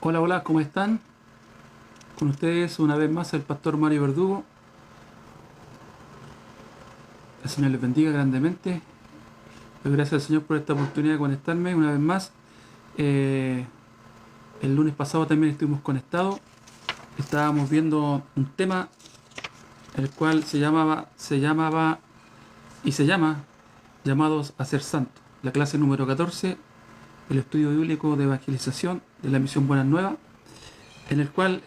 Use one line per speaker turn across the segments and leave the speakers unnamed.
Hola, hola, ¿cómo están? Con ustedes una vez más el pastor Mario Verdugo. El Señor les bendiga grandemente. Doy gracias al Señor por esta oportunidad de conectarme una vez más. Eh, el lunes pasado también estuvimos conectados. Estábamos viendo un tema el cual se llamaba y se llama Llamados a ser santos. La clase número 14, el estudio bíblico de evangelización de la misión Buenas Nuevas, en el cual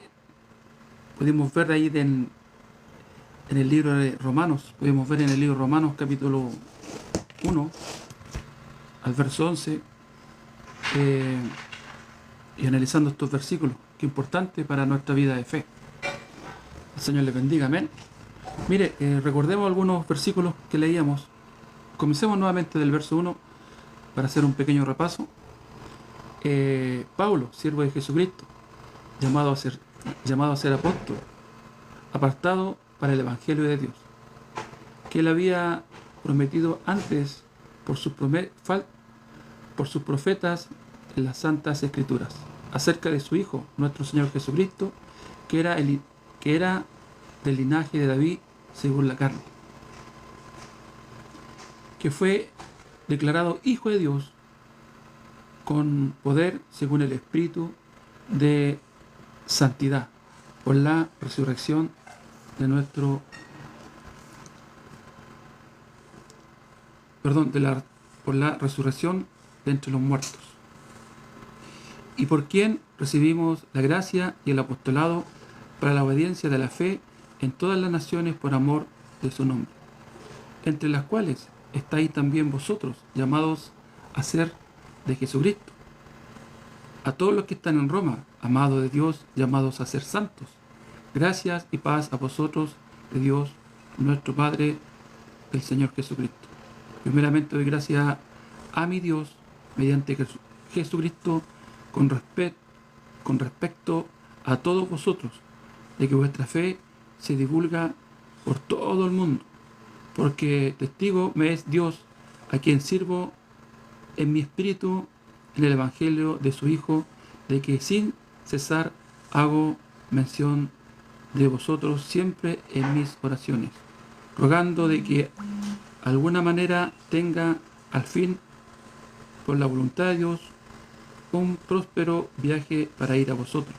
pudimos ver ahí en el libro de Romanos, pudimos ver en el libro de Romanos capítulo 1 al verso 11, eh, y analizando estos versículos, que es importante para nuestra vida de fe. El Señor les bendiga, amén. Mire, recordemos algunos versículos que leíamos. Comencemos nuevamente del verso 1 para hacer un pequeño repaso. Pablo, siervo de Jesucristo, llamado a ser apóstol, apartado para el Evangelio de Dios, que él había prometido antes por sus profetas en las Santas Escrituras, acerca de su Hijo, nuestro Señor Jesucristo, que era del linaje de David según la carne, que fue declarado Hijo de Dios con poder según el Espíritu de santidad, por la resurrección de nuestro, perdón, por la resurrección de entre los muertos, y por quien recibimos la gracia y el apostolado para la obediencia de la fe en todas las naciones por amor de su nombre, entre las cuales estáis también vosotros, llamados a ser de Jesucristo. A todos los que están en Roma, amados de Dios, llamados a ser santos, gracias y paz a vosotros de Dios, nuestro Padre, el Señor Jesucristo. Primeramente doy gracias a mi Dios mediante Jesucristo con respecto a todos vosotros, de que vuestra fe se divulga por todo el mundo, porque testigo me es Dios, a quien sirvo en mi espíritu en el Evangelio de su Hijo, de que sin cesar hago mención de vosotros siempre en mis oraciones, rogando de que alguna manera tenga al fin, por la voluntad de Dios, un próspero viaje para ir a vosotros,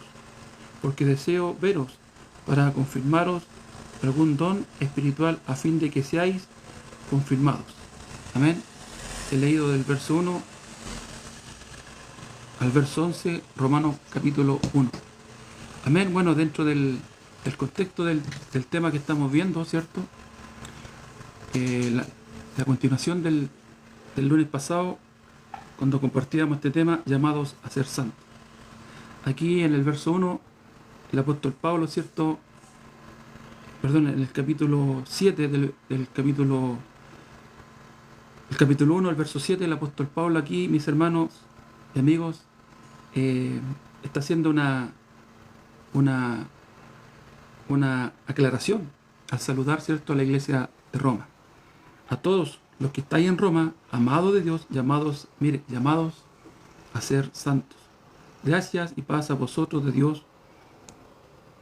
porque deseo veros para confirmaros algún don espiritual a fin de que seáis confirmados. Amén. He leído del verso 1 al verso 11, Romanos capítulo 1. Amén. Bueno, dentro del contexto del tema que estamos viendo, ¿cierto? La continuación del lunes pasado, cuando compartíamos este tema, llamados a ser santos. Aquí en el verso 1, el apóstol Pablo, ¿cierto? Perdón, en el capítulo 7 del capítulo... El capítulo 1, el verso 7, el apóstol Pablo aquí, mis hermanos y amigos, está haciendo una aclaración al saludar, ¿cierto?, a la iglesia de Roma. A todos los que estáis en Roma, amados de Dios, llamados a ser santos. Gracias y paz a vosotros de Dios,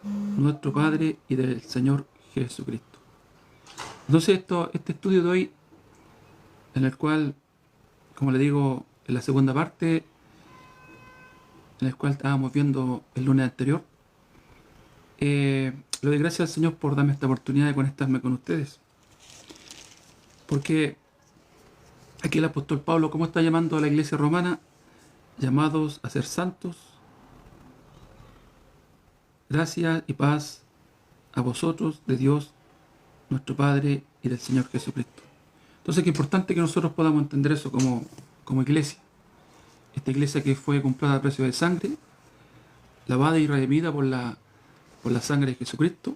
nuestro Padre, y del Señor Jesucristo. Entonces este estudio de hoy, en el cual, como le digo, en la segunda parte, en el cual estábamos viendo el lunes anterior, le doy gracias al Señor por darme esta oportunidad de conectarme con ustedes. Porque aquí el apóstol Pablo, ¿cómo está llamando a la iglesia romana? Llamados a ser santos. Gracias y paz a vosotros de Dios, nuestro Padre, y del Señor Jesucristo. Entonces, qué importante que nosotros podamos entender eso como iglesia. Esta iglesia que fue comprada a precio de sangre, lavada y redimida por la sangre de Jesucristo,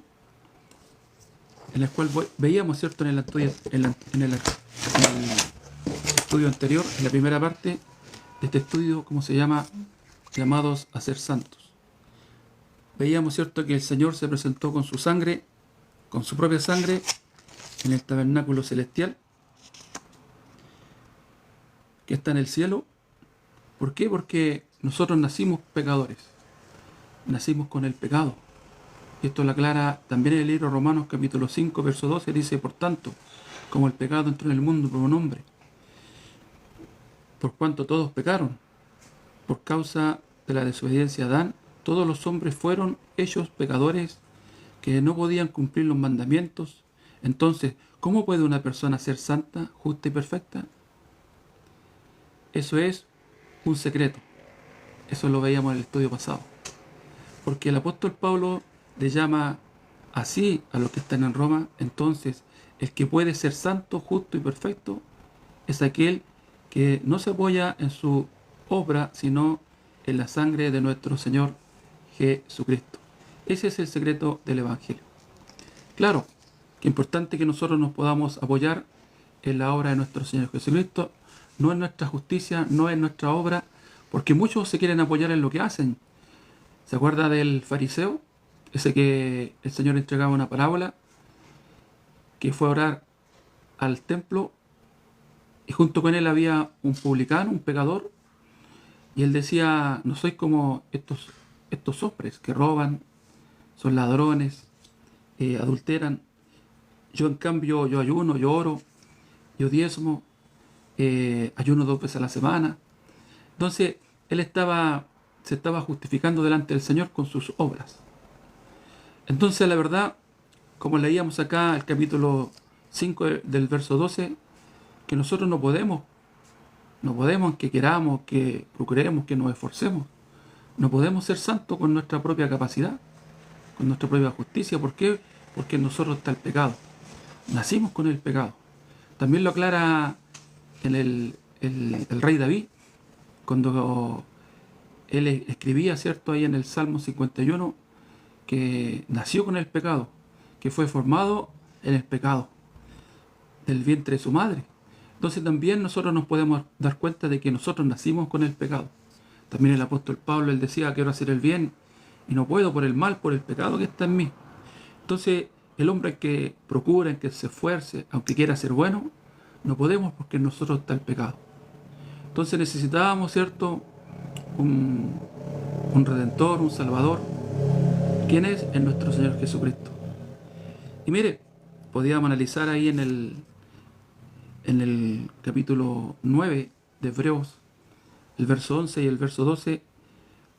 en la cual veíamos, ¿cierto?, en el estudio anterior, en la primera parte de este estudio, ¿cómo se llama? Llamados a ser santos. Veíamos, ¿cierto?, que el Señor se presentó con su sangre, con su propia sangre, en el tabernáculo celestial, que está en el cielo. ¿Por qué? Porque nosotros nacimos pecadores. nacimos con el pecado. Y esto lo aclara también en el libro de Romanos capítulo 5, verso 12, dice: por tanto, como el pecado entró en el mundo por un hombre, por cuanto todos pecaron, por causa de la desobediencia de Adán, todos los hombres fueron hechos pecadores que no podían cumplir los mandamientos. Entonces, ¿cómo puede una persona ser santa, justa y perfecta? Eso es un secreto. Eso lo veíamos en el estudio pasado. Porque el apóstol Pablo le llama así a los que están en Roma. Entonces, el que puede ser santo, justo y perfecto es aquel que no se apoya en su obra, sino en la sangre de nuestro Señor Jesucristo. Ese es el secreto del Evangelio. Claro, que es importante que nosotros nos podamos apoyar en la obra de nuestro Señor Jesucristo, no en nuestra justicia, no en nuestra obra, porque muchos se quieren apoyar en lo que hacen. ¿Se acuerda del fariseo? Ese que el Señor entregaba una parábola, que fue a orar al templo y junto con él había un publicano, un pecador, y él decía: no sois como estos hombres que roban, son ladrones, adulteran. Yo en cambio, yo ayuno, yo oro, yo diezmo, ayuno 2 veces a la semana. Entonces, él se estaba justificando delante del Señor con sus obras. Entonces, la verdad, como leíamos acá el capítulo 5 del verso 12, que nosotros no podemos, que queramos, que procuremos, que nos esforcemos. No podemos ser santos con nuestra propia capacidad, con nuestra propia justicia. ¿Por qué? Porque en nosotros está el pecado. Nacimos con el pecado. También lo aclara en el rey David, cuando él escribía, ¿cierto?, ahí en el Salmo 51, que nació con el pecado, que fue formado en el pecado del vientre de su madre. Entonces también nosotros nos podemos dar cuenta de que nosotros nacimos con el pecado. También el apóstol Pablo, él decía: quiero hacer el bien y no puedo por el mal, por el pecado que está en mí. Entonces el hombre que procura, que se esfuerce, aunque quiera ser bueno, no podemos porque en nosotros está el pecado. Entonces necesitábamos, ¿cierto?, un redentor, un salvador. ¿Quién es? Es nuestro Señor Jesucristo. Y mire, podíamos analizar ahí en el capítulo 9 de Hebreos, el verso 11 y el verso 12: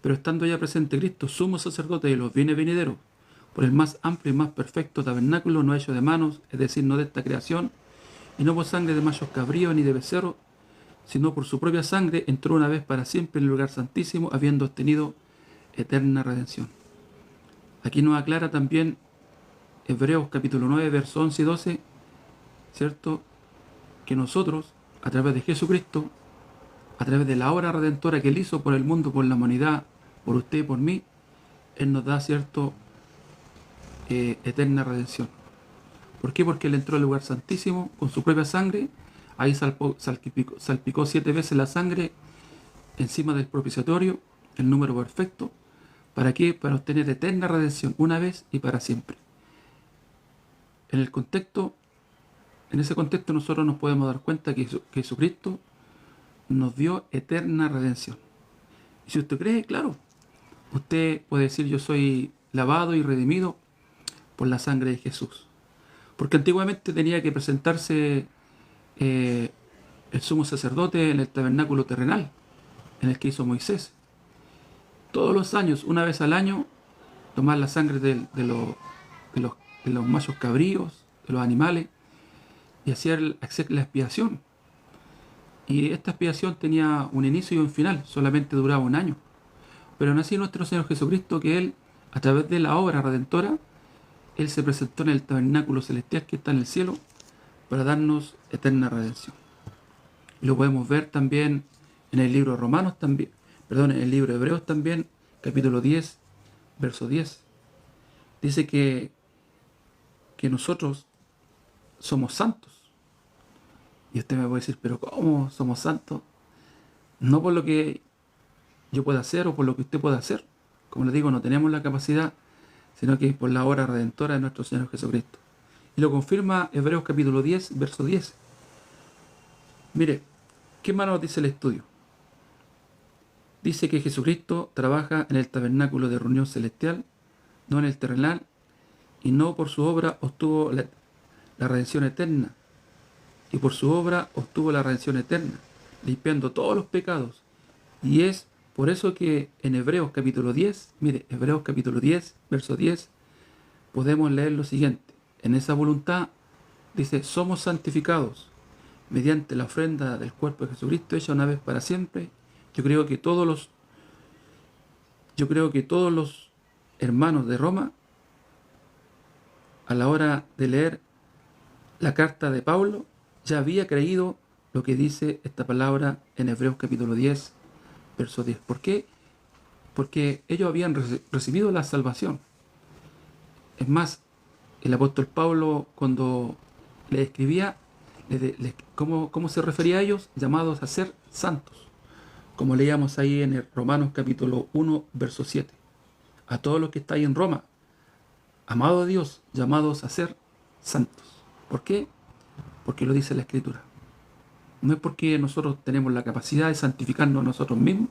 pero estando ya presente Cristo, sumo sacerdote de los bienes venideros, por el más amplio y más perfecto tabernáculo, no hecho de manos, es decir, no de esta creación, y no por sangre de machos cabríos ni de becerros, sino por su propia sangre, entró una vez para siempre en el lugar santísimo, habiendo obtenido eterna redención. Aquí nos aclara también Hebreos capítulo 9, versos 11 y 12, ¿cierto?, que nosotros, a través de Jesucristo, a través de la obra redentora que Él hizo por el mundo, por la humanidad, por usted y por mí, Él nos da, ¿cierto?, eterna redención. ¿Por qué? Porque Él entró al lugar santísimo con su propia sangre. Ahí salpicó 7 veces la sangre encima del propiciatorio, el número perfecto. ¿Para qué? Para obtener eterna redención, una vez y para siempre. En ese contexto nosotros nos podemos dar cuenta que Jesucristo nos dio eterna redención. Y si usted cree, claro, usted puede decir: yo soy lavado y redimido por la sangre de Jesús. Porque antiguamente tenía que presentarse el sumo sacerdote en el tabernáculo terrenal, en el que hizo Moisés. Todos los años, una vez al año, tomar la sangre de los machos cabríos, de los animales, y hacer la expiación. Y esta expiación tenía un inicio y un final, solamente duraba 1 año. Pero aún así nuestro Señor Jesucristo, que Él, a través de la obra redentora, Él se presentó en el tabernáculo celestial que está en el cielo para darnos eterna redención. Y lo podemos ver también en el libro de Romanos también, en el libro de Hebreos también, capítulo 10, verso 10. Dice que nosotros somos santos. Y usted me puede decir: pero ¿cómo somos santos? No por lo que yo pueda hacer o por lo que usted pueda hacer. Como les digo, no tenemos la capacidad, sino que es por la obra redentora de nuestro Señor Jesucristo. Y lo confirma Hebreos capítulo 10, verso 10. Mire, ¿qué más nos dice el estudio? dice que Jesucristo trabaja en el tabernáculo de reunión celestial, no en el terrenal, y no por su obra obtuvo la redención eterna, y por su obra obtuvo la redención eterna, limpiando todos los pecados. Y es por eso que en Hebreos capítulo 10, mire, Hebreos capítulo 10, verso 10, podemos leer lo siguiente. En esa voluntad, dice, somos santificados mediante la ofrenda del cuerpo de Jesucristo hecha una vez para siempre. Yo creo que todos los hermanos de Roma, a la hora de leer la carta de Pablo, ya había creído lo que dice esta palabra en Hebreos capítulo 10, verso 10. ¿Por qué? Porque ellos habían recibido la salvación. Es más, el apóstol Pablo, cuando le escribía, ¿cómo se refería a ellos? Llamados a ser santos. Como leíamos ahí en el Romanos capítulo 1, verso 7. A todos los que estáis en Roma, amados de Dios, llamados a ser santos. ¿Por qué? Porque lo dice la Escritura. No es porque nosotros tenemos la capacidad de santificarnos a nosotros mismos,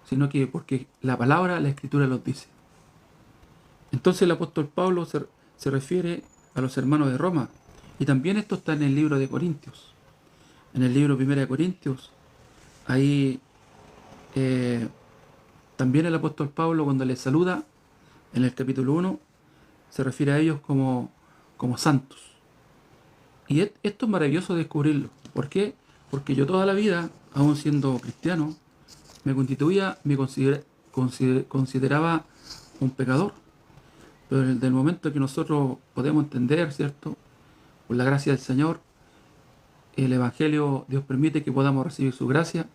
sino que porque la palabra, la Escritura los dice. Entonces el apóstol Pablo se refiere a los hermanos de Roma, y también esto está en el libro de Corintios. En el libro 1 de Corintios, ahí también el apóstol Pablo, cuando les saluda en el capítulo 1, se refiere a ellos como santos. Y esto es maravilloso descubrirlo. ¿Por qué? Porque yo toda la vida, aún siendo cristiano, me consideraba un pecador. Pero desde el momento que nosotros podemos entender, ¿cierto? Por la gracia del Señor, el Evangelio, Dios permite que podamos recibir su gracia,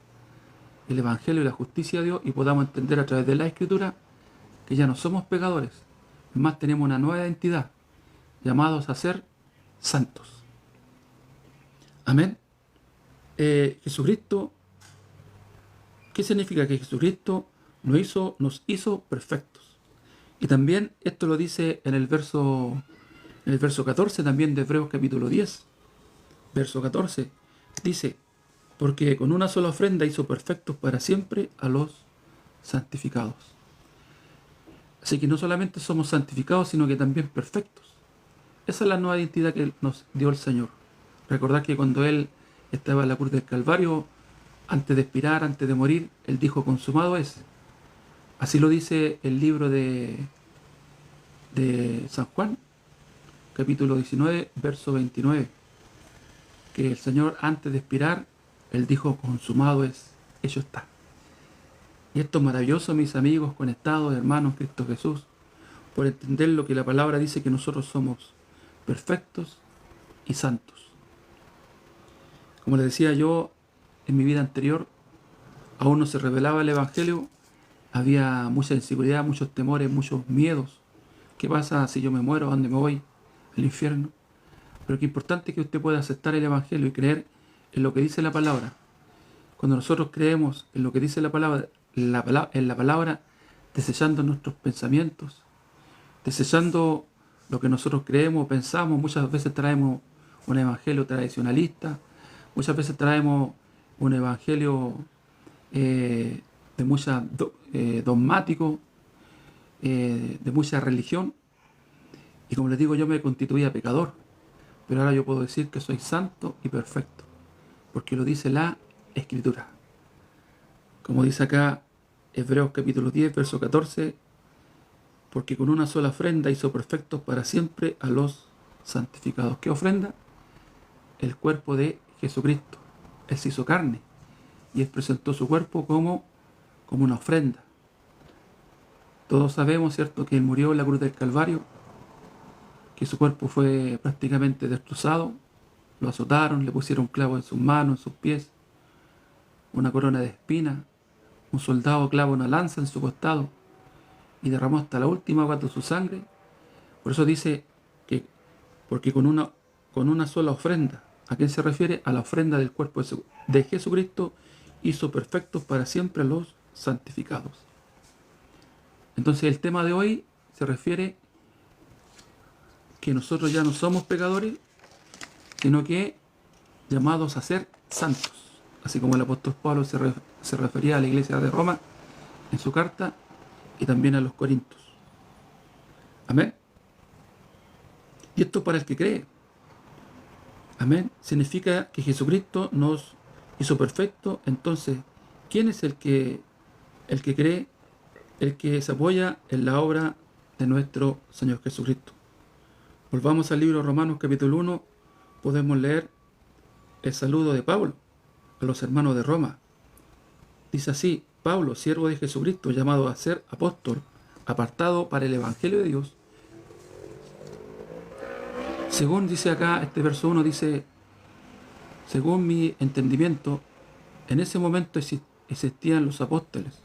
el Evangelio y la justicia de Dios, y podamos entender a través de la Escritura que ya no somos pecadores, más tenemos una nueva identidad, llamados a ser santos. Amén. Jesucristo, ¿qué significa? Que Jesucristo nos hizo perfectos. Y también esto lo dice en el verso 14 también de Hebreos capítulo 10, verso 14, dice, porque con una sola ofrenda hizo perfectos para siempre a los santificados. Así que no solamente somos santificados, sino que también perfectos. Esa es la nueva identidad que nos dio el Señor. Recordad que cuando Él estaba en la cruz del Calvario, antes de expirar, antes de morir, Él dijo, consumado es. Así lo dice el libro de San Juan, capítulo 19, verso 29, que el Señor antes de expirar, Él dijo, consumado es, hecho está. Y esto es maravilloso, mis amigos conectados, hermanos en Cristo Jesús, por entender lo que la palabra dice, que nosotros somos perfectos y santos. Como les decía yo, en mi vida anterior, aún no se revelaba el Evangelio, había mucha inseguridad, muchos temores, muchos miedos. ¿Qué pasa si yo me muero? ¿A dónde me voy? ¿Al infierno? Pero qué importante que usted pueda aceptar el Evangelio y creer en lo que dice la palabra. Cuando nosotros creemos en lo que dice la palabra, en la palabra, desechando nuestros pensamientos, desechando lo que nosotros creemos, pensamos, muchas veces traemos un evangelio tradicionalista, muchas veces traemos un evangelio de mucha dogmático, de mucha religión, y como les digo, yo me constituía pecador, pero ahora yo puedo decir que soy santo y perfecto, porque lo dice la Escritura. Como dice acá Hebreos capítulo 10, verso 14, porque con una sola ofrenda hizo perfectos para siempre a los santificados. ¿Qué ofrenda? El cuerpo de Jesucristo. Él se hizo carne y Él presentó su cuerpo como una ofrenda. Todos sabemos, ¿cierto?, que Él murió en la cruz del Calvario, que su cuerpo fue prácticamente destrozado, lo azotaron, le pusieron clavos en sus manos, en sus pies, una corona de espinas, un soldado clava una lanza en su costado y derramó hasta la última gota de su sangre. Por eso dice que, porque con una sola ofrenda, ¿a quién se refiere? A la ofrenda del cuerpo de Jesucristo, hizo perfectos para siempre a los santificados. Entonces el tema de hoy se refiere que nosotros ya no somos pecadores, sino que llamados a ser santos. Así como el apóstol Pablo se se refería a la iglesia de Roma en su carta y también a los Corintios. Amén. Y esto para el que cree. Amén. Significa que Jesucristo nos hizo perfecto. Entonces, ¿quién es el que cree? El que se apoya en la obra de nuestro Señor Jesucristo. Volvamos al libro de Romanos capítulo 1. Podemos leer el saludo de Pablo a los hermanos de Roma. Dice así: Pablo, siervo de Jesucristo, llamado a ser apóstol, apartado para el Evangelio de Dios. Según dice acá, este verso 1 dice, según mi entendimiento, en ese momento existían los apóstoles,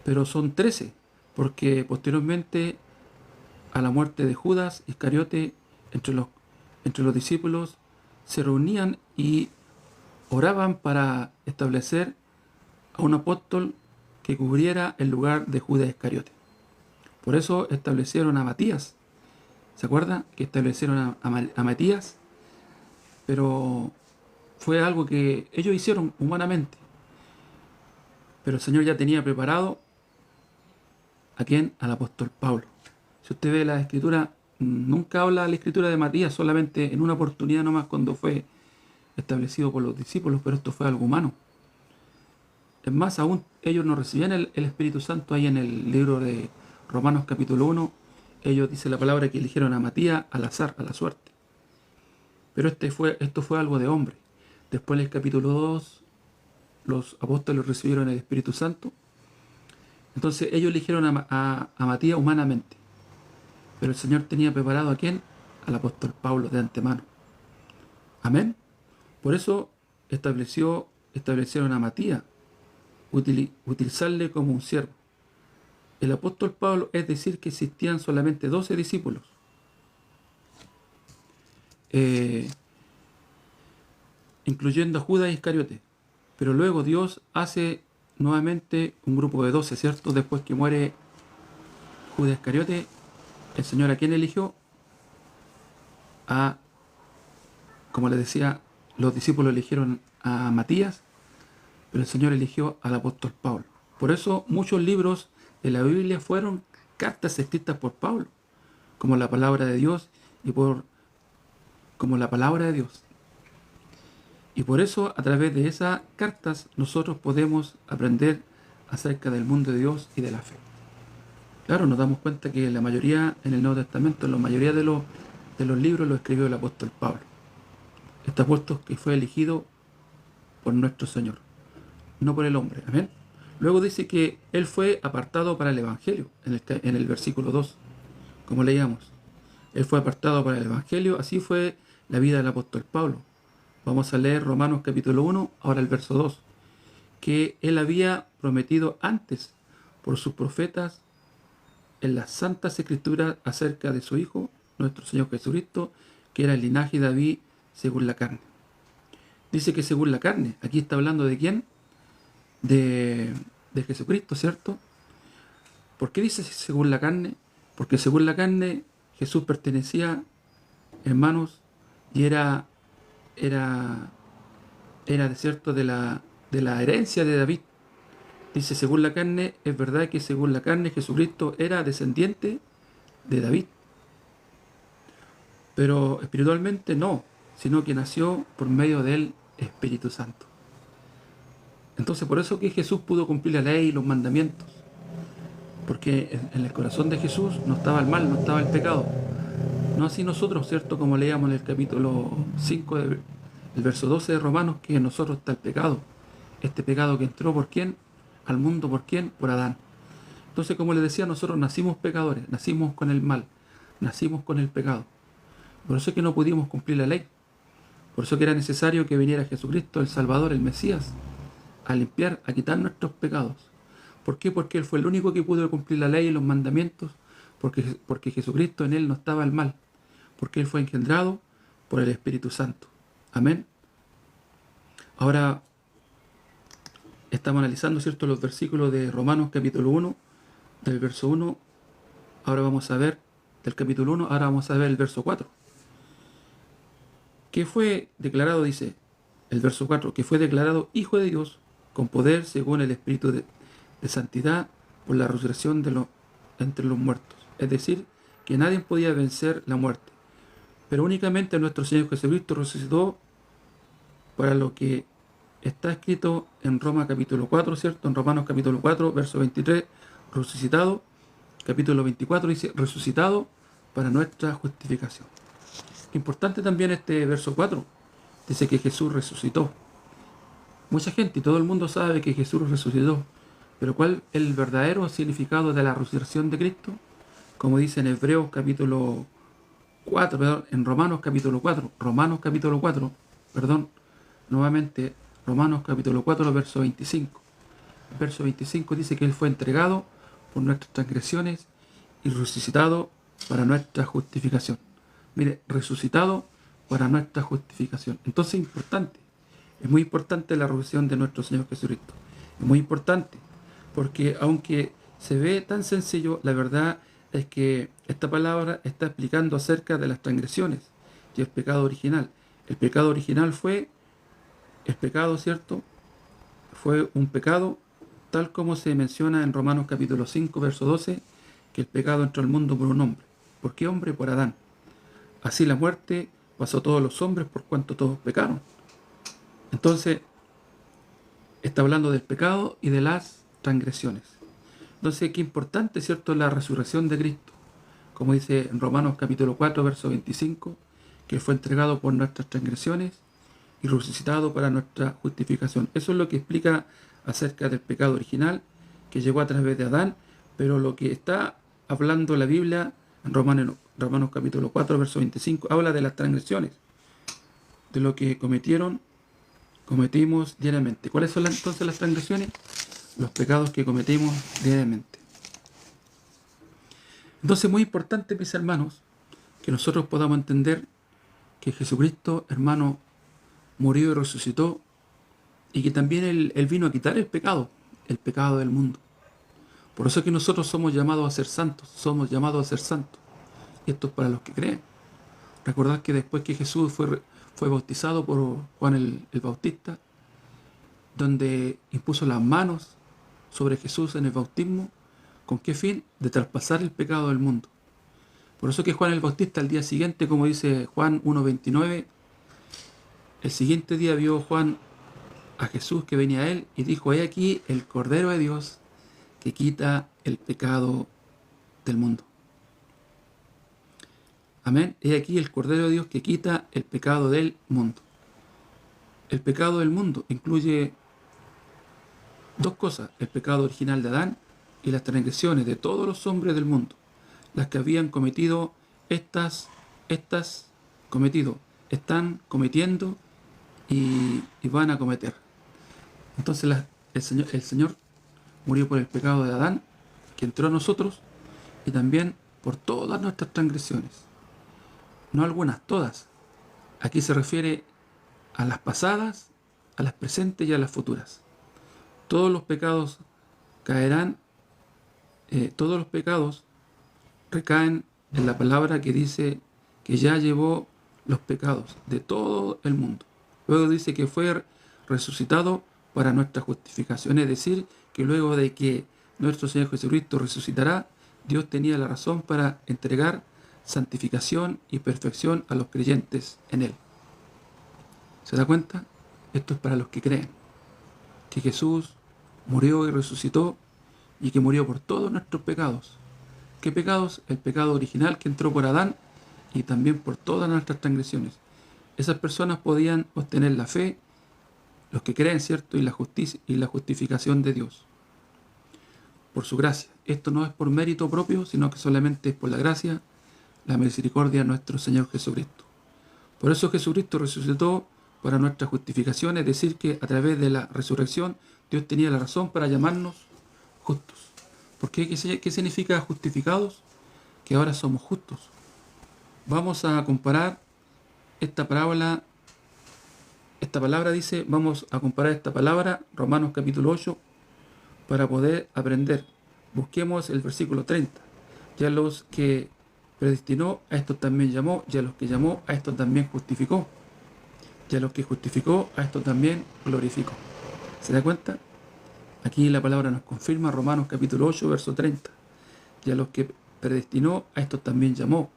pero son 13, porque posteriormente a la muerte de Judas Iscariote, entre los discípulos se reunían y oraban para establecer a un apóstol que cubriera el lugar de Judas Iscariote. Por eso establecieron a Matías. ¿Se acuerdan? Que establecieron a Matías, pero fue algo que ellos hicieron humanamente. Pero el Señor ya tenía preparado ¿a quién? Al apóstol Pablo. Si usted ve la escritura, nunca habla la escritura de Matías, solamente en una oportunidad nomás cuando fue establecido por los discípulos, pero esto fue algo humano. Es más, aún ellos no recibían el Espíritu Santo. Ahí en el libro de Romanos capítulo 1, ellos dicen la palabra que eligieron a Matías al azar, a la suerte. Pero esto fue algo de hombre. Después en el capítulo 2, los apóstoles recibieron el Espíritu Santo. Entonces ellos eligieron a Matías humanamente. Pero el Señor tenía preparado ¿a quién? Al apóstol Pablo de antemano. Amén. Por eso establecieron a Matías, utilizarle como un siervo. El apóstol Pablo, es decir, que existían solamente 12 discípulos. Incluyendo a Judas Iscariote. Pero luego Dios hace nuevamente un grupo de 12, ¿cierto? Después que muere Judas Iscariote, el Señor ¿a quién eligió? Como les decía, los discípulos eligieron a Matías, pero el Señor eligió al apóstol Pablo. Por eso muchos libros de la Biblia fueron cartas escritas por Pablo, como la palabra de Dios como la palabra de Dios. Y por eso, a través de esas cartas, nosotros podemos aprender acerca del mundo de Dios y de la fe. Claro, nos damos cuenta que la mayoría en el Nuevo Testamento, la mayoría de los libros lo escribió el apóstol Pablo. Este apóstol que fue elegido por nuestro Señor, no por el hombre. Amén. Luego dice que él fue apartado para el Evangelio, en el versículo 2, como leíamos. Él fue apartado para el Evangelio, así fue la vida del apóstol Pablo. Vamos a leer Romanos capítulo 1, ahora el verso 2, que él había prometido antes por sus profetas en las santas escrituras acerca de su Hijo, nuestro Señor Jesucristo, que era el linaje de David según la carne. Dice que según la carne, aquí está hablando de ¿quién? De Jesucristo, ¿cierto? ¿Por qué dice según la carne? Porque según la carne Jesús pertenecía, hermanos, y era de cierto de la herencia de David. Dice según la carne, es verdad que según la carne Jesucristo era descendiente de David, pero espiritualmente no, sino que nació por medio del Espíritu Santo. Entonces por eso que Jesús pudo cumplir la ley y los mandamientos, porque en el corazón de Jesús no estaba el mal, no estaba el pecado. No así nosotros, ¿cierto? Como leíamos en el capítulo 5, el verso 12 de Romanos, que en nosotros está el pecado. Este pecado que entró ¿por quién? Al mundo ¿por quién? Por Adán. Entonces, como les decía, nosotros nacimos pecadores, nacimos con el mal, nacimos con el pecado. Por eso es que no pudimos cumplir la ley. Por eso que era necesario que viniera Jesucristo, el Salvador, el Mesías, a limpiar, a quitar nuestros pecados. ¿Por qué? Porque Él fue el único que pudo cumplir la ley y los mandamientos, porque Jesucristo, en Él no estaba el mal, porque Él fue engendrado por el Espíritu Santo. Amén. Ahora estamos analizando, ¿cierto?, los versículos de Romanos capítulo 1, del verso 1. Ahora vamos a ver del capítulo 1, ahora vamos a ver el verso 4. Que fue declarado, dice el verso 4, que fue declarado Hijo de Dios con poder según el Espíritu de santidad por la resurrección entre los muertos. Es decir, que nadie podía vencer la muerte, pero únicamente nuestro Señor Jesucristo resucitó para lo que está escrito en Roma capítulo 4, ¿cierto? En Romanos capítulo 4, verso 23, resucitado. Capítulo 24 dice, resucitado para nuestra justificación. Importante también este verso 4, dice que Jesús resucitó. Mucha gente y todo el mundo sabe que Jesús resucitó, pero ¿cuál es el verdadero significado de la resurrección de Cristo? Como dice en Hebreos capítulo 4, perdón, en Romanos capítulo 4, nuevamente Romanos capítulo 4, verso 25. El verso 25 dice que Él fue entregado por nuestras transgresiones y resucitado para nuestra justificación. Mire, resucitado para nuestra justificación. Entonces es muy importante la resurrección de nuestro Señor Jesucristo. Es muy importante, porque aunque se ve tan sencillo, la verdad es que esta palabra está explicando acerca de las transgresiones y el pecado original. El pecado original fue el pecado, ¿cierto? Fue un pecado tal como se menciona en Romanos capítulo 5, verso 12, que el pecado entró al mundo por un hombre. ¿Por qué hombre? Por Adán. Así la muerte pasó a todos los hombres por cuanto todos pecaron. Entonces, está hablando del pecado y de las transgresiones. Entonces, qué importante, ¿cierto?, la resurrección de Cristo. Como dice en Romanos capítulo 4, verso 25, que fue entregado por nuestras transgresiones y resucitado para nuestra justificación. Eso es lo que explica acerca del pecado original que llegó a través de Adán, pero lo que está hablando la Biblia en Romanos capítulo 4, verso 25, habla de las transgresiones, de lo que cometimos diariamente. ¿Cuáles son entonces las transgresiones? Los pecados que cometimos diariamente. Entonces es muy importante, mis hermanos, que nosotros podamos entender que Jesucristo, hermano, murió y resucitó, y que también Él vino a quitar el pecado del mundo. Por eso es que nosotros somos llamados a ser santos, y esto es para los que creen. Recordad que después que Jesús fue bautizado por Juan el Bautista, donde impuso las manos sobre Jesús en el bautismo, ¿con qué fin? De traspasar el pecado del mundo. Por eso que Juan el Bautista al día siguiente, como dice Juan 1:29, el siguiente día vio Juan a Jesús que venía a él y dijo: he aquí el Cordero de Dios que quita el pecado del mundo. Amén. He aquí el Cordero de Dios que quita el pecado del mundo. El pecado del mundo incluye dos cosas: el pecado original de Adán y las transgresiones de todos los hombres del mundo, las que habían cometido, están cometiendo y van a cometer. Entonces el Señor murió por el pecado de Adán, que entró a nosotros, y también por todas nuestras transgresiones. No algunas, todas. Aquí se refiere a las pasadas, a las presentes y a las futuras. Todos los pecados recaen en la palabra que dice que ya llevó los pecados de todo el mundo. Luego dice que fue resucitado para nuestra justificación, es decir, que luego de que nuestro Señor Jesucristo resucitará, Dios tenía la razón para entregar santificación y perfección a los creyentes en Él. ¿Se da cuenta? Esto es para los que creen que Jesús murió y resucitó, y que murió por todos nuestros pecados. ¿Qué pecados? El pecado original que entró por Adán, y también por todas nuestras transgresiones. Esas personas podían obtener la fe, los que creen, ¿cierto?, y la justicia y la justificación de Dios por su gracia. Esto no es por mérito propio, sino que solamente es por la gracia, la misericordia de nuestro Señor Jesucristo. Por eso Jesucristo resucitó para nuestra justificación, es decir, que a través de la resurrección Dios tenía la razón para llamarnos justos. ¿Por qué? ¿Qué significa justificados? Que ahora somos justos. Vamos a comparar esta palabra dice, vamos a comparar esta palabra, Romanos capítulo 8, para poder aprender. Busquemos el versículo 30. Ya los que predestinó, a estos también llamó, y a los que llamó, a estos también justificó, y a los que justificó, a estos también glorificó. ¿Se da cuenta? Aquí la palabra nos confirma, Romanos capítulo 8, verso 30. Y a los que predestinó, a estos también llamó.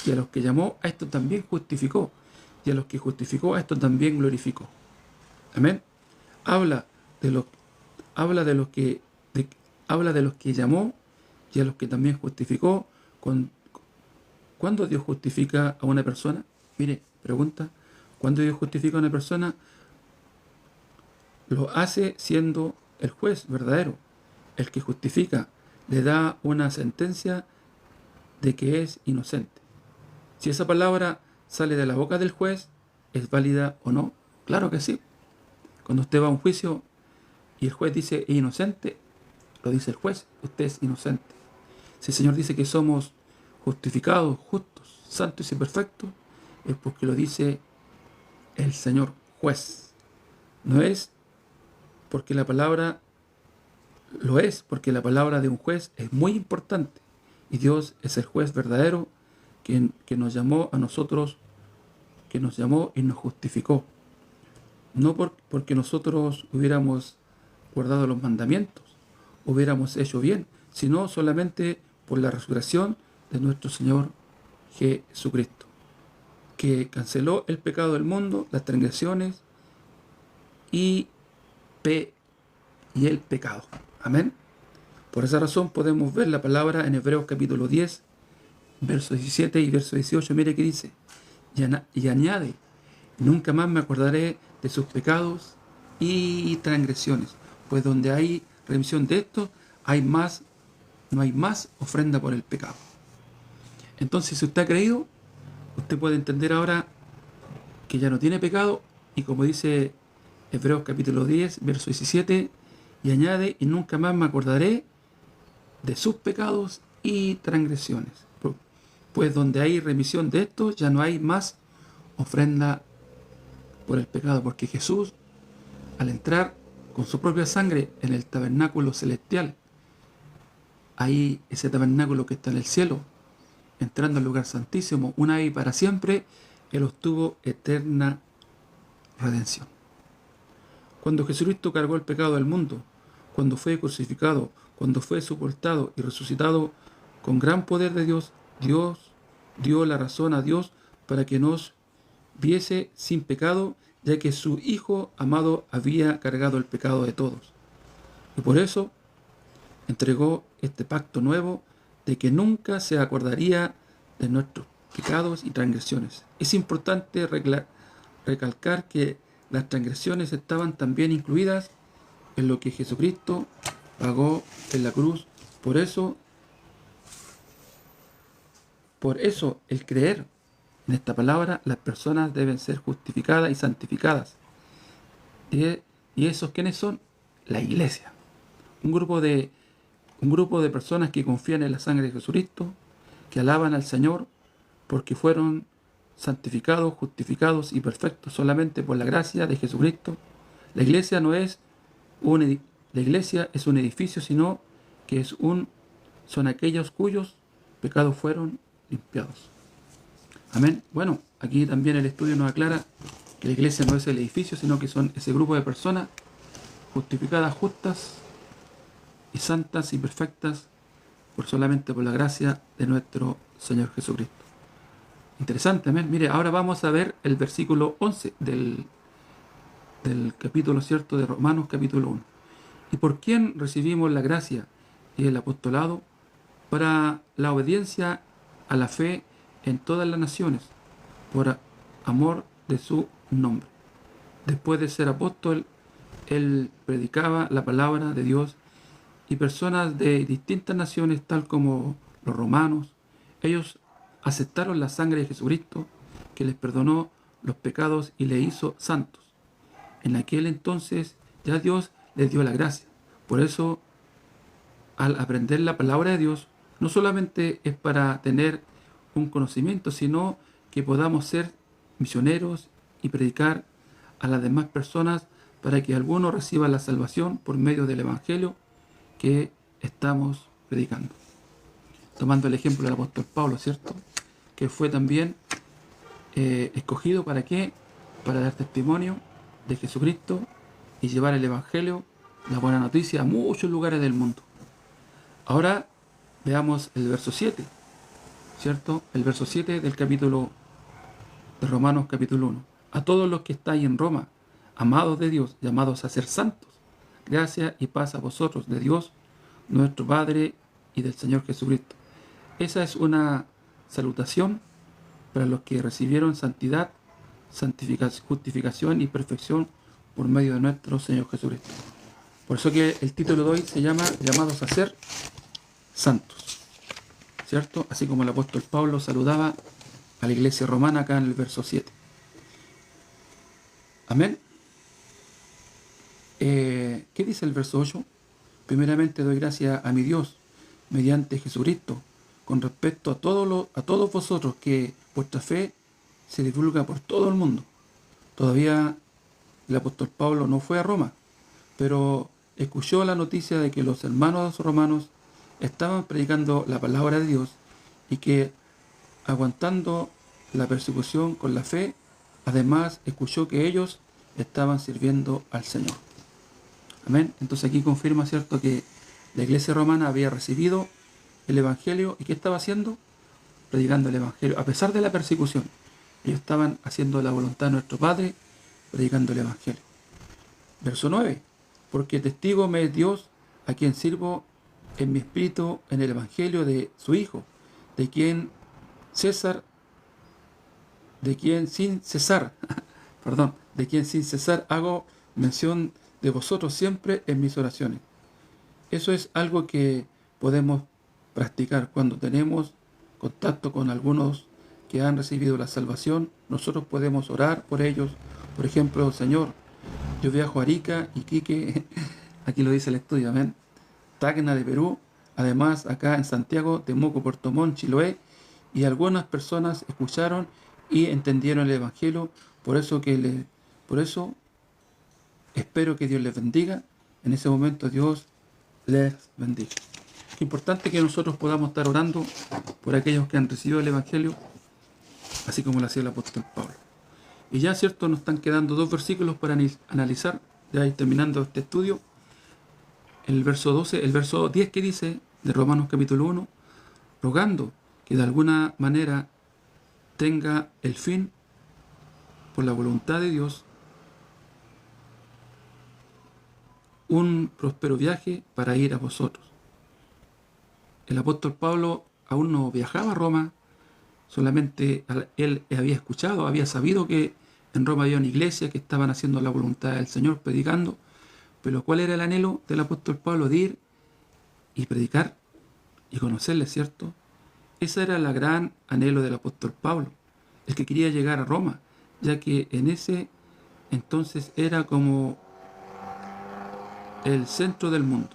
Y a los que llamó, a estos también justificó. Y a los que justificó, a estos también glorificó. Amén. Habla de los que llamó y a los que también justificó. ¿Cuándo Dios justifica a una persona? Mire, pregunta, ¿cuándo Dios justifica a una persona? Lo hace siendo el juez verdadero, el que justifica, le da una sentencia de que es inocente. Si esa palabra sale de la boca del juez, ¿es válida o no? Claro que sí. Cuando usted va a un juicio y el juez dice es inocente, lo dice el juez, usted es inocente. Si el Señor dice que somos justificados, justos, santos y perfectos, es porque lo dice el Señor juez. No es porque la palabra lo es, porque la palabra de un juez es muy importante. Y Dios es el juez verdadero que nos llamó a nosotros, que nos llamó y nos justificó. No porque nosotros hubiéramos guardado los mandamientos, hubiéramos hecho bien, sino solamente por la resurrección de nuestro Señor Jesucristo, que canceló el pecado del mundo, las transgresiones y el pecado. Amén. Por esa razón podemos ver la palabra en Hebreos capítulo 10, verso 17 y verso 18. Mire que dice, y añade, nunca más me acordaré de sus pecados y transgresiones, pues donde hay remisión de esto, no hay más ofrenda por el pecado. Entonces, si usted ha creído, usted puede entender ahora que ya no tiene pecado, y como dice Hebreos capítulo 10, verso 17, y añade, y nunca más me acordaré de sus pecados y transgresiones, pues donde hay remisión de esto, ya no hay más ofrenda por el pecado, porque Jesús, al entrar con su propia sangre en el tabernáculo celestial, ahí ese tabernáculo que está en el cielo, entrando al lugar santísimo, una vez y para siempre, Él obtuvo eterna redención. Cuando Jesucristo cargó el pecado del mundo, cuando fue crucificado, cuando fue sepultado y resucitado con gran poder de Dios, Dios dio la razón a Dios para que nos viese sin pecado, ya que su Hijo amado había cargado el pecado de todos. Y por eso entregó este pacto nuevo de que nunca se acordaría de nuestros pecados y transgresiones. Es importante recalcar que las transgresiones estaban también incluidas en lo que Jesucristo pagó en la cruz. Por eso el creer en esta palabra, las personas deben ser justificadas y santificadas. ¿Y esos quiénes son? La iglesia. Un grupo de personas que confían en la sangre de Jesucristo, que alaban al Señor porque fueron santificados, justificados y perfectos solamente por la gracia de Jesucristo. La iglesia es un edificio, sino que son aquellos cuyos pecados fueron limpiados. Amén. Bueno, aquí también el estudio nos aclara que la iglesia no es el edificio, sino que son ese grupo de personas justificadas, justas y santas y perfectas solamente por la gracia de nuestro Señor Jesucristo. Interesante, amén. Mire, ahora vamos a ver el versículo 11 del capítulo, ¿cierto?, de Romanos capítulo 1. ¿Y por quién recibimos la gracia y el apostolado? Para la obediencia a la fe en todas las naciones, por amor de su nombre. Después de ser apóstol, él predicaba la palabra de Dios, y personas de distintas naciones, tal como los romanos, ellos aceptaron la sangre de Jesucristo, que les perdonó los pecados y les hizo santos. En aquel entonces ya Dios les dio la gracia. Por eso, al aprender la palabra de Dios, no solamente es para tener un conocimiento, sino que podamos ser misioneros y predicar a las demás personas para que algunos reciban la salvación por medio del Evangelio que estamos predicando. Tomando el ejemplo del apóstol Pablo, ¿cierto?, que fue también escogido ¿para qué? Para dar testimonio de Jesucristo y llevar el Evangelio, la buena noticia, a muchos lugares del mundo. Ahora veamos el verso 7, ¿cierto? El verso 7 del capítulo de Romanos capítulo 1. A todos los que estáis en Roma, amados de Dios, llamados a ser santos, gracia y paz a vosotros de Dios, nuestro Padre y del Señor Jesucristo. Esa es una salutación para los que recibieron santidad, justificación y perfección por medio de nuestro Señor Jesucristo. Por eso que el título de hoy se llama llamados a ser santos, ¿cierto? Así como el apóstol Pablo saludaba a la iglesia romana acá en el verso 7. Amén. ¿Qué dice el verso 8? Primeramente doy gracias a mi Dios mediante Jesucristo con respecto a todos vosotros, que vuestra fe se divulga por todo el mundo. Todavía el apóstol Pablo no fue a Roma, pero escuchó la noticia de que los hermanos romanos estaban predicando la palabra de Dios y que, aguantando la persecución con la fe, además escuchó que ellos estaban sirviendo al Señor. Amén. Entonces aquí confirma, ¿cierto?, que la iglesia romana había recibido el Evangelio. ¿Y qué estaba haciendo? Predicando el Evangelio. A pesar de la persecución, ellos estaban haciendo la voluntad de nuestro Padre, predicando el Evangelio. Verso 9. Porque testigo me es Dios, a quien sirvo en mi espíritu en el Evangelio de su Hijo, de quien sin cesar hago mención de vosotros siempre en mis oraciones. Eso es algo que podemos practicar cuando tenemos contacto con algunos que han recibido la salvación. Nosotros podemos orar por ellos. Por ejemplo, Señor, yo viajo a Arica, Iquique, aquí lo dice el estudio, amén, Tacna de Perú, además acá en Santiago, Temuco, Puerto Montt, Chiloé, y algunas personas escucharon y entendieron el Evangelio. Por eso espero que Dios les bendiga. En ese momento Dios les bendiga. Es importante que nosotros podamos estar orando por aquellos que han recibido el Evangelio, así como lo hacía el apóstol Pablo. Y ya, ¿cierto?, nos están quedando 2 versículos para analizar, ya ir terminando este estudio. El verso 12, el verso 10 que dice de Romanos capítulo 1, rogando que de alguna manera tenga el fin, por la voluntad de Dios, un próspero viaje para ir a vosotros. El apóstol Pablo aún no viajaba a Roma, solamente él había escuchado, había sabido que en Roma había una iglesia que estaban haciendo la voluntad del Señor, predicando. Pero ¿cuál era el anhelo del apóstol Pablo? De ir y predicar y conocerle, ¿cierto? Ese era el gran anhelo del apóstol Pablo, el que quería llegar a Roma, ya que en ese entonces era como el centro del mundo,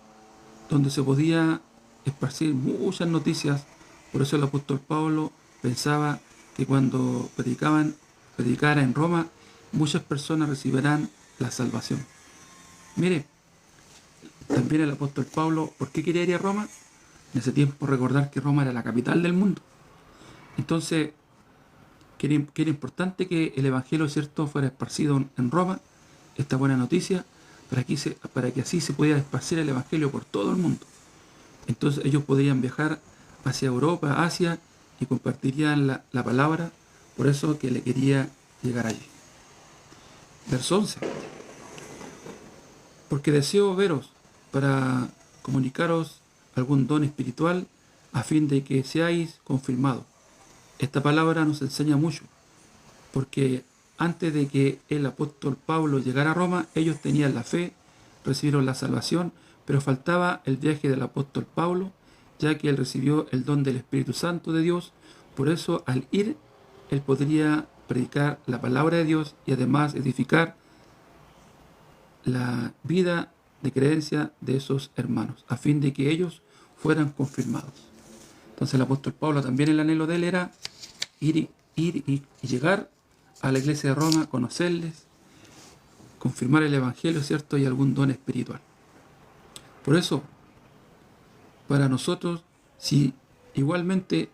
donde se podía esparcir muchas noticias. Por eso el apóstol Pablo pensaba que cuando predicara en Roma, muchas personas recibirán la salvación. Mire, también el apóstol Pablo, ¿por qué quería ir a Roma? En ese tiempo recordar que Roma era la capital del mundo. Entonces, que era importante que el Evangelio, ¿cierto?, fuera esparcido en Roma, esta buena noticia, para que así se pudiera esparcir el Evangelio por todo el mundo. Entonces ellos podrían viajar hacia Europa, Asia, y compartirían la palabra. Por eso que le quería llegar allí. Verso 11. Porque deseo veros para comunicaros algún don espiritual, a fin de que seáis confirmados. Esta palabra nos enseña mucho, porque antes de que el apóstol Pablo llegara a Roma, ellos tenían la fe, recibieron la salvación, pero faltaba el viaje del apóstol Pablo, ya que él recibió el don del Espíritu Santo de Dios. Por eso, al ir, él podría predicar la palabra de Dios y además edificar la vida de creencia de esos hermanos, a fin de que ellos fueran confirmados. Entonces el apóstol Pablo, también el anhelo de él era ir y llegar a la iglesia de Roma, conocerles, confirmar el Evangelio, ¿cierto?, y algún don espiritual. Por eso, para nosotros, sí, igualmente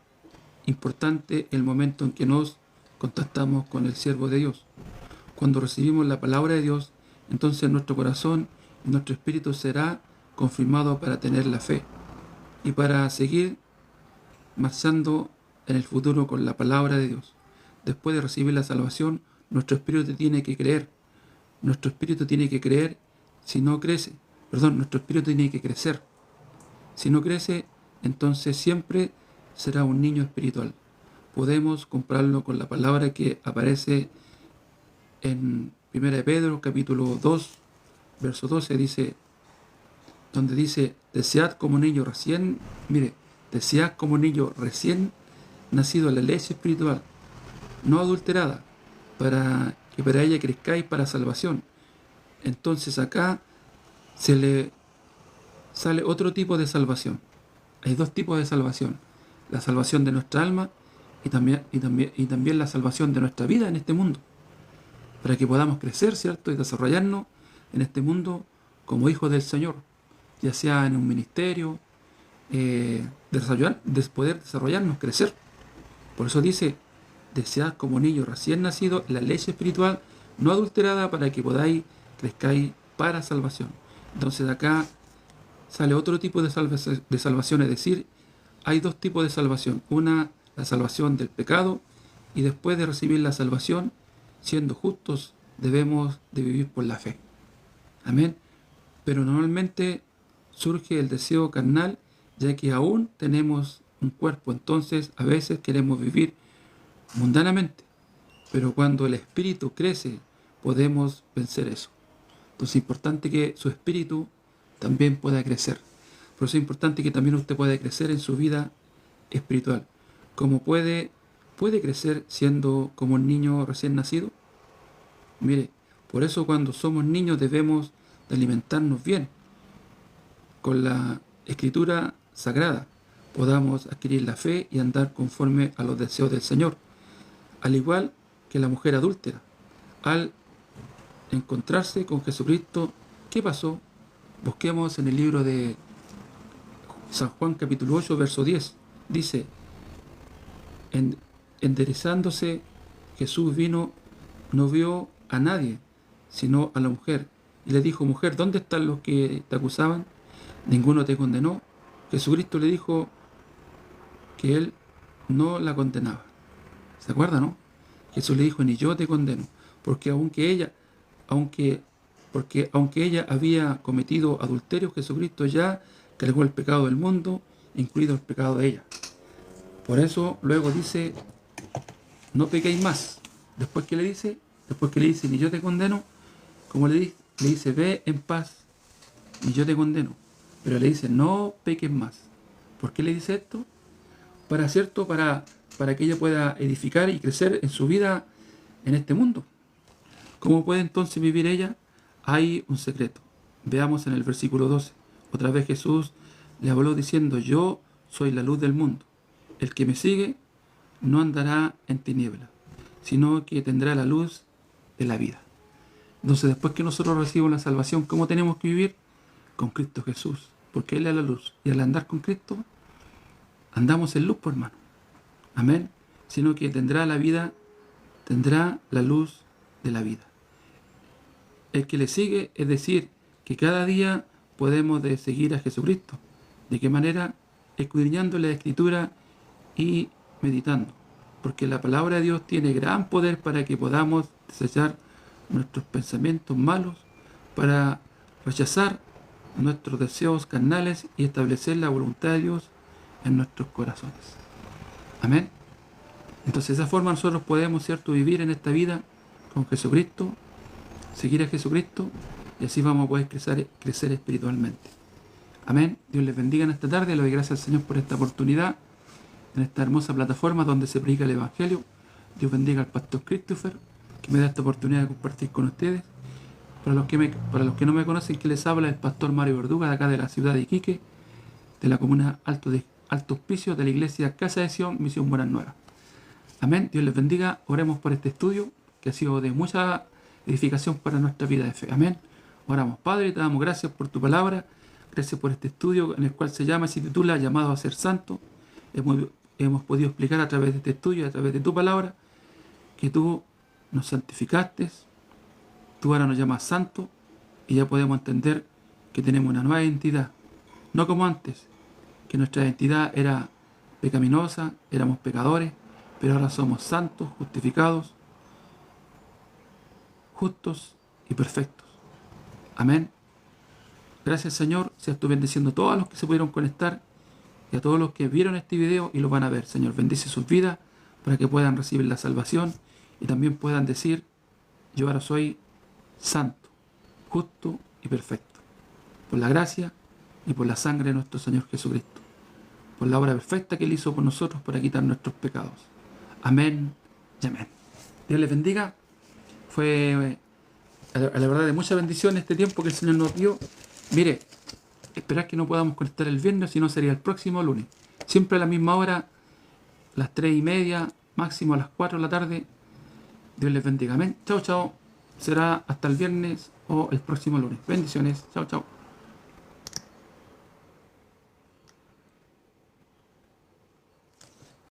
importante el momento en que nos contactamos con el siervo de Dios. Cuando recibimos la palabra de Dios, entonces nuestro corazón y nuestro espíritu será confirmado para tener la fe y para seguir marchando en el futuro con la palabra de Dios. Después de recibir la salvación, nuestro espíritu tiene que creer. Nuestro espíritu tiene que creer si no crece. Nuestro espíritu tiene que crecer. Si no crece, entonces siempre será un niño espiritual. Podemos compararlo con la palabra que aparece en 1 de Pedro, capítulo 2, verso 12, donde dice, desead como niño recién nacido la leche espiritual, no adulterada, para que para ella crezcáis para salvación. Entonces acá se le sale otro tipo de salvación. Hay dos tipos de salvación: la salvación de nuestra alma y también la salvación de nuestra vida en este mundo, para que podamos crecer, ¿cierto?, y desarrollarnos en este mundo como hijos del Señor, ya sea en un ministerio, poder desarrollarnos, crecer. Por eso dice, desead como niño recién nacido la leche espiritual no adulterada, para que podáis crezcáis para salvación. Entonces de acá sale otro tipo de salvación, es decir, hay dos tipos de salvación: una, la salvación del pecado, y después de recibir la salvación, siendo justos, debemos de vivir por la fe. Amén. Pero normalmente surge el deseo carnal, ya que aún tenemos un cuerpo, entonces a veces queremos vivir mundanamente, pero cuando el espíritu crece podemos vencer eso. Entonces es importante que su espíritu también pueda crecer. Por eso es importante que también usted pueda crecer en su vida espiritual. ¿Cómo puede crecer siendo como un niño recién nacido? Mire, por eso cuando somos niños debemos de alimentarnos bien con la escritura sagrada, podamos adquirir la fe y andar conforme a los deseos del Señor. Al igual que la mujer adúltera, al encontrarse con Jesucristo, ¿qué pasó? Busquemos en el libro de San Juan capítulo 8, verso 10. Dice, enderezándose Jesús vino, no vio a nadie, sino a la mujer, y le dijo, mujer, ¿dónde están los que te acusaban? ¿Ninguno te condenó? Jesucristo le dijo que él no la condenaba. ¿Se acuerda, no? Jesús le dijo, ni yo te condeno, porque aunque ella había cometido adulterio, Jesucristo ya cargó el pecado del mundo, incluido el pecado de ella. Por eso luego dice, no pequéis más. Después que le dice, ni yo te condeno, como le dice, ve en paz, ni yo te condeno. Pero le dice, no peques más. ¿Por qué le dice esto? Para que ella pueda edificar y crecer en su vida en este mundo. ¿Cómo puede entonces vivir ella? Hay un secreto. Veamos en el versículo 12. Otra vez Jesús le habló diciendo, yo soy la luz del mundo. El que me sigue no andará en tinieblas, sino que tendrá la luz de la vida. Entonces, después que nosotros recibimos la salvación, ¿cómo tenemos que vivir? Con Cristo Jesús, porque Él es la luz. Y al andar con Cristo, andamos en luz, por hermano. Amén. Sino que tendrá la vida, tendrá la luz de la vida. El que le sigue, es decir, que cada día podemos seguir a Jesucristo. ¿De qué manera? Escudriñando la Escritura y meditando. Porque la palabra de Dios tiene gran poder para que podamos desechar nuestros pensamientos malos, para rechazar nuestros deseos carnales y establecer la voluntad de Dios en nuestros corazones. Amén. Entonces de esa forma nosotros podemos, ¿cierto?, vivir en esta vida con Jesucristo, seguir a Jesucristo, y así vamos a poder crecer espiritualmente. Amén. Dios les bendiga en esta tarde. Le doy gracias al Señor por esta oportunidad en esta hermosa plataforma donde se predica el Evangelio. Dios bendiga al pastor Christopher, que me da esta oportunidad de compartir con ustedes. Para los que no me conocen, que les habla el pastor Mario Verduga, de acá de la ciudad de Iquique, de la comuna Alto Hospicio, de la iglesia Casa de Sion, Misión Buenas Nuevas. Amén. Dios les bendiga. Oremos por este estudio que ha sido de mucha edificación para nuestra vida de fe. Amén. Oramos. Padre, te damos gracias por tu palabra. Gracias por este estudio en el cual se titula Llamado a ser santo. Hemos podido explicar a través de este estudio, a través de tu palabra, que tú nos santificaste, tú ahora nos llamas santo, y ya podemos entender que tenemos una nueva identidad. No como antes, que nuestra identidad era pecaminosa, éramos pecadores, pero ahora somos santos, justificados, justos y perfectos. Amén. Gracias, Señor. Seas tú bendiciendo a todos los que se pudieron conectar y a todos los que vieron este video y lo van a ver. Señor, bendice sus vidas para que puedan recibir la salvación y también puedan decir: yo ahora soy santo, justo y perfecto, por la gracia y por la sangre de nuestro Señor Jesucristo, por la obra perfecta que Él hizo por nosotros para quitar nuestros pecados. Amén y amén. Dios les bendiga. Fue a la verdad de mucha bendición este tiempo que el Señor nos dio. Mire, esperar que no podamos conectar el viernes, si no sería el próximo lunes. Siempre a la misma hora, las 3:30, máximo a las 4 de la tarde. Dios les bendiga. Amén. Chao, chao. Será hasta el viernes o el próximo lunes. Bendiciones. Chao, chao.